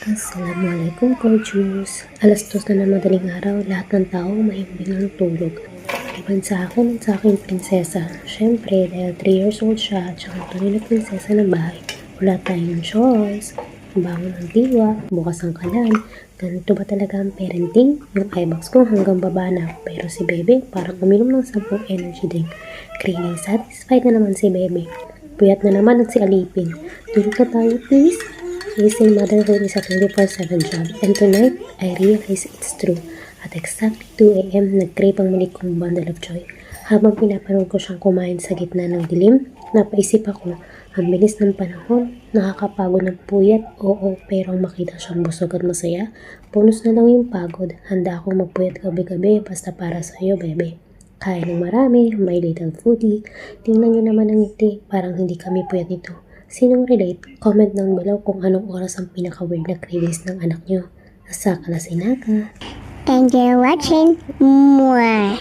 Assalamualaikum Coaches. Alas 2 na ng madaling araw, lahat ng tao mahimbing ang tulog. Maliban sa akin at sa aking prinsesa. Siyempre, dahil 3 years old siya at siyang tunay na prinsesa ng bahay, wala tayong choice. Bangon ng diwa, bukas ang kalan. Ganito ba talaga ang parenting? Yung eyebags ko hanggang baba na, pero si Bebe parang uminom ng 10 energy drink. Craving satisfied na naman si Bebe. Puyat na naman at si Alipin. Tulog na tayo please. Raising motherhood is a 24/7 job, and tonight, I realize it's true. At exactly 2 a.m., nag-crave ang muli kong bundle of joy. Habang pinapanood ko siyang kumain sa gitna ng dilim, napaisip ako, ang bilis ng panahon, nakakapagod ng puyat, oo, pero makita siyang busog at masaya, bonus na lang yung pagod. Handa akong magpuyat gabi-gabi basta para sa iyo, bebe. Kain ng marami, my little foodie. Tingnan niyo naman ang ngiti, parang hindi kami puyat nito. Sinong relate? Comment down below kung anong oras ang pinaka-weird na cravings ng anak nyo. Asaka na sinaka. Thank you for watching. Mwah.